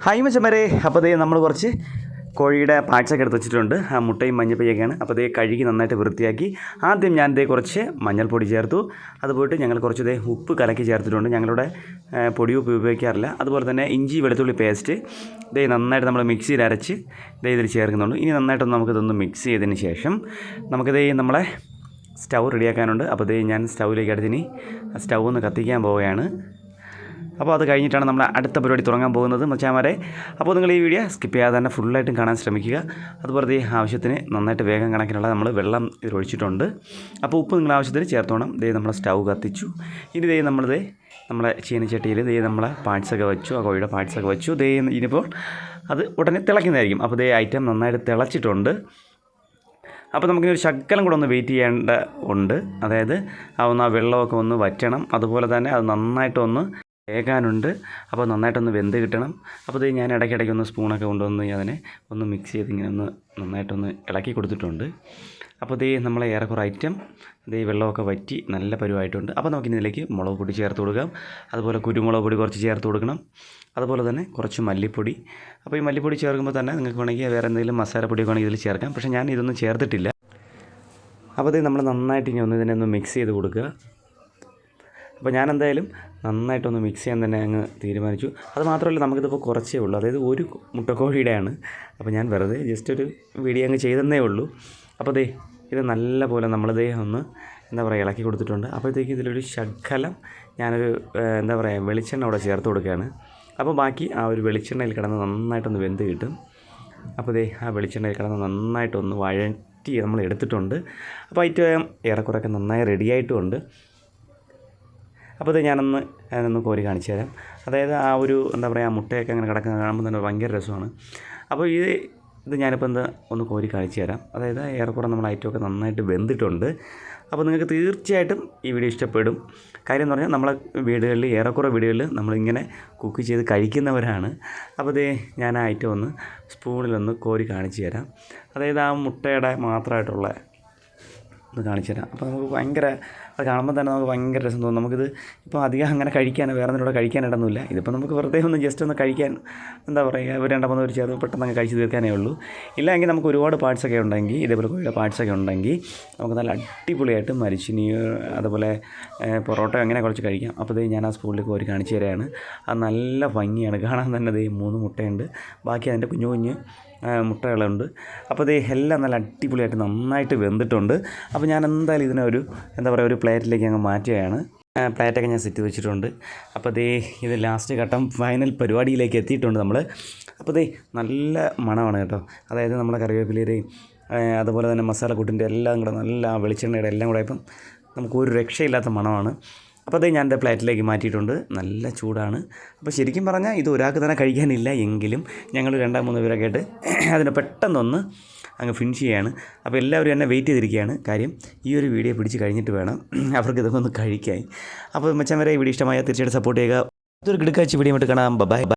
Hi മച്ചന്മാരെ, അപ്പോൾ ദേ നമ്മൾ കുറച്ച് കോഴിയുടെ പാഴ്സൊക്കെ എടുത്ത് വെച്ചിട്ടുണ്ട്. ആ മുട്ടയും മഞ്ഞപ്പൊടിയൊക്കെയാണ്. അപ്പോൾ ദേ കഴുകി നന്നായിട്ട് വൃത്തിയാക്കി ആദ്യം ഞാൻ ദേ കുറച്ച് മഞ്ഞൾപ്പൊടി ചേർത്തു. അതുപോയിട്ട് ഞങ്ങൾ കുറച്ച് ദേ ഉപ്പ് കലക്കി ചേർത്തിട്ടുണ്ട്. ഞങ്ങളുടെ പൊടി ഉപ്പ് ഉപയോഗിക്കാറില്ല. അതുപോലെ തന്നെ ഇഞ്ചി വെളുത്തുള്ളി പേസ്റ്റ് ദേ നന്നായിട്ട് നമ്മൾ മിക്സിയിൽ അരച്ച് ദേ ഇതിൽ ചേർക്കുന്നുണ്ട്. ഇനി നന്നായിട്ടൊന്ന് നമുക്കിതൊന്ന് മിക്സ് ചെയ്തതിന് ശേഷം നമുക്കിതേ നമ്മളെ സ്റ്റൗ റെഡിയാക്കാനുണ്ട്. അപ്പോൾ ദേ ഞാൻ സ്റ്റൗവിലേക്ക് അടുത്തിനി സ്റ്റൗ ഒന്ന് കത്തിക്കാൻ പോവുകയാണ്. അപ്പോൾ അത് കഴിഞ്ഞിട്ടാണ് നമ്മൾ അടുത്ത പരിപാടി തുടങ്ങാൻ പോകുന്നത് മച്ചാമാരെ. അപ്പോൾ നിങ്ങൾ ഈ വീഡിയോ സ്കിപ്പ് ചെയ്യാതെ തന്നെ ഫുള്ളായിട്ടും കാണാൻ ശ്രമിക്കുക. അതുപോലെ ഈ ആവശ്യത്തിന് നന്നായിട്ട് വേഗം കണക്കിനുള്ള നമ്മൾ വെള്ളം ഇതിൽ ഒഴിച്ചിട്ടുണ്ട്. അപ്പോൾ ഉപ്പ് നിങ്ങൾ ആവശ്യത്തിന് ചേർത്തോണം. ദേ നമ്മൾ സ്റ്റൗ കത്തിച്ചു. ഇനി ദേ നമ്മളെ ചീനച്ചട്ടിയിൽ ദേ നമ്മളെ പാർട്സൊക്കെ വെച്ചു, ആ കോഴിയുടെ പാർട്സൊക്കെ വെച്ചു. ദേ ഇനിയിപ്പോൾ അത് ഉടനെ തിളയ്ക്കുന്നതായിരിക്കും. അപ്പോൾ ദേ ഐറ്റം നന്നായിട്ട് തിളച്ചിട്ടുണ്ട്. അപ്പോൾ നമുക്കിനൊരു ശകലം കൂടെ ഒന്ന് വെയിറ്റ് ചെയ്യേണ്ട ഉണ്ട്. അതായത് ആ വെള്ളമൊക്കെ ഒന്ന് വറ്റണം. അതുപോലെ തന്നെ അത് നന്നായിട്ടൊന്ന് വേകാനുണ്ട്. അപ്പോൾ നന്നായിട്ടൊന്ന് വെന്ത് കിട്ടണം. അപ്പോൾ ഇത് ഞാൻ ഇടയ്ക്കിടയ്ക്കൊന്ന് സ്പൂണൊക്കെ കൊണ്ടുവന്ന് അതിനെ ഒന്ന് മിക്സ് ചെയ്ത് ഇങ്ങനെ ഒന്ന് നന്നായിട്ടൊന്ന് ഇളക്കി കൊടുത്തിട്ടുണ്ട്. അപ്പോൾ ഇത് നമ്മളെ ഏറെക്കുറെ ഐറ്റം ഇത് വെള്ളമൊക്കെ വറ്റി നല്ല പരുവായിട്ടുണ്ട്. അപ്പോൾ നമുക്കിനി ഇതിലേക്ക് മുളക് പൊടി ചേർത്ത് കൊടുക്കാം. അതുപോലെ കുരുമുളക് പൊടി കുറച്ച് ചേർത്ത് കൊടുക്കണം. അതുപോലെ തന്നെ കുറച്ച് മല്ലിപ്പൊടി. അപ്പോൾ ഈ മല്ലിപ്പൊടി ചേർക്കുമ്പോൾ തന്നെ നിങ്ങൾക്ക് വേണമെങ്കിൽ വേറെ എന്തെങ്കിലും മസാലപ്പൊടിയൊക്കെ വേണമെങ്കിൽ ഇതിൽ ചേർക്കാം. പക്ഷേ ഞാൻ ഇതൊന്നും ചേർത്തിട്ടില്ല. അപ്പോൾ ഇത് നമ്മൾ നന്നായിട്ട് ഇനി ഇതിനെ ഒന്ന് മിക്സ് ചെയ്ത് കൊടുക്കുക. അപ്പോൾ ഞാൻ എന്തായാലും നന്നായിട്ടൊന്ന് മിക്സ് ചെയ്യാൻ തന്നെ അങ്ങ് തീരുമാനിച്ചു. അത് മാത്രമല്ല, നമുക്കിതിപ്പോൾ കുറച്ചേ ഉള്ളൂ. അതായത് ഒരു മുട്ടക്കോഴിയുടെയാണ്. അപ്പോൾ ഞാൻ വെറുതെ ജസ്റ്റ് ഒരു വീഡിയോ അങ്ങ് ചെയ്തെന്നേ ഉള്ളൂ. അപ്പോൾ ദേ ഇത് നല്ല പോലെ നമ്മളിതേ ഒന്ന് ഇളക്കി കൊടുത്തിട്ടുണ്ട്. അപ്പോഴത്തേക്ക് ഇതിലൊരു ശകലം ഞാനൊരു വെളിച്ചെണ്ണ അവിടെ ചേർത്ത് കൊടുക്കുകയാണ്. അപ്പോൾ ബാക്കി ആ ഒരു വെളിച്ചെണ്ണയിൽ കിടന്ന് നന്നായിട്ടൊന്ന് വെന്ത് കിട്ടും. അപ്പോൾ ദേ ആ വെളിച്ചെണ്ണയിൽ കിടന്ന് നന്നായിട്ടൊന്ന് വഴറ്റി നമ്മൾ എടുത്തിട്ടുണ്ട്. അപ്പോൾ ഐറ്റം ഏറെക്കുറെയൊക്കെ നന്നായി റെഡിയായിട്ടുമുണ്ട്. അപ്പോൾ ഇത് ഞാനൊന്ന് കോരി കാണിച്ചു തരാം. അതായത് ആ ഒരു മുട്ടയൊക്കെ അങ്ങനെ കിടക്കുന്ന കാണുമ്പോൾ തന്നെ ഭയങ്കര രസമാണ്. അപ്പോൾ ഇത് ഞാനിപ്പോൾ ഒന്ന് കോരി കാണിച്ചു തരാം. അതായത് ഏറെക്കുറെ നമ്മൾ ഐറ്റമൊക്കെ നന്നായിട്ട് വെന്തിട്ടുണ്ട്. അപ്പോൾ നിങ്ങൾക്ക് തീർച്ചയായിട്ടും ഈ വീഡിയോ ഇഷ്ടപ്പെടും. കാര്യം എന്ന് പറഞ്ഞാൽ നമ്മളെ വീടുകളിൽ ഏറെക്കുറെ വീടുകളിൽ നമ്മളിങ്ങനെ കുക്ക് ചെയ്ത് കഴിക്കുന്നവരാണ്. അപ്പോൾ ഇത് ഞാൻ ആ ഐറ്റം ഒന്ന് സ്പൂണിലൊന്ന് കോരി കാണിച്ചു തരാം. അതായത് ആ മുട്ടയുടെ മാത്രമായിട്ടുള്ള ഒന്ന് കാണിച്ചു തരാം. അപ്പോൾ നമുക്ക് അത് കാണുമ്പോൾ തന്നെ നമുക്ക് ഭയങ്കര രസം തോന്നും. നമുക്കിത് ഇപ്പോൾ അധികം അങ്ങനെ വേറെ ഒന്നിലൂടെ കഴിക്കാനായിട്ടൊന്നുമില്ല. ഇതിപ്പോൾ നമുക്ക് വെറുതെ ഒന്ന് ജസ്റ്റ് ഒന്ന് കഴിക്കാൻ ഒരു 2-3 ചേർത്ത് പെട്ടെന്ന് അങ്ങ് കഴിച്ച് തീർക്കാനേ ഉള്ളൂ. ഇല്ലെങ്കിൽ നമുക്ക് ഒരുപാട് പാർട്സൊക്കെ ഉണ്ടെങ്കിൽ, ഇതേപോലെ കോഴിയുടെ പാർട്സൊക്കെ ഉണ്ടെങ്കിൽ നമുക്ക് നല്ല അടിപൊളിയായിട്ട് മരിച്ചിനി അതുപോലെ പൊറോട്ട അങ്ങനെ കുറച്ച് കഴിക്കാം. അപ്പോൾ ഇത് ഞാൻ ആ സ്പൂണിലേക്ക് കോരി കാണിച്ചു തരാണ്. അത് നല്ല ഭംഗിയാണ് കാണാൻ തന്നെ. 3 മുട്ടയുണ്ട്, ബാക്കി അതിൻ്റെ കുഞ്ഞു മുട്ടകളുണ്ട്. അപ്പോൾ ഇത് എല്ലാം നല്ല അടിപൊളിയായിട്ട് നന്നായിട്ട് വെന്തിട്ടുണ്ട്. അപ്പോൾ ഞാൻ എന്തായാലും ഇതിനെ ഒരു പ്ലേറ്റിലേക്ക് അങ്ങ് മാറ്റുകയാണ്. പ്ലേറ്റൊക്കെ ഞാൻ സെറ്റ് വെച്ചിട്ടുണ്ട്. അപ്പോൾ ഇത് ലാസ്റ്റ് ഘട്ടം ഫൈനൽ പരിപാടിയിലേക്ക് എത്തിയിട്ടുണ്ട് നമ്മൾ. അപ്പോൾ നല്ല മണമാണ് കേട്ടോ. അതായത് നമ്മളെ കറിവേപ്പിലയുടെയും അതുപോലെ തന്നെ മസാലക്കൂട്ടിൻ്റെ എല്ലാം കൂടെ നല്ല വെളിച്ചെണ്ണയുടെ എല്ലാം കൂടെ ഇപ്പം നമുക്കൊരു രക്ഷയില്ലാത്ത മണമാണ്. അപ്പോൾ ഞാൻ എൻ്റെ പ്ലേറ്റിലേക്ക് മാറ്റിയിട്ടുണ്ട്. നല്ല ചൂടാണ്. അപ്പോൾ ശരിക്കും പറഞ്ഞാൽ ഇത് ഒരാൾക്ക് തന്നെ കഴിക്കാനില്ല എങ്കിലും ഞങ്ങൾ 2-3 പേരൊക്കെ ആയിട്ട് അതിനെ പെട്ടെന്നൊന്ന് അങ്ങ് ഫിനിഷ് ചെയ്യുകയാണ്. അപ്പോൾ എല്ലാവരും എന്നെ വെയിറ്റ് ചെയ്തിരിക്കുകയാണ്. കാര്യം ഈ ഒരു വീഡിയോ പിടിച്ച് കഴിഞ്ഞിട്ട് വേണം അവർക്ക് ഇതൊക്കെ ഒന്ന് കഴിക്കാൻ. അപ്പോൾ മച്ചാൻ വരെ ഈ വീഡിയോ ഇഷ്ടമായാൽ തീർച്ചയായിട്ടും സപ്പോർട്ട് ചെയ്യുക. ഇതൊരു കിടക്കാഴ്ച വീഡിയോ ആയിട്ട് കാണാം. ബൈ.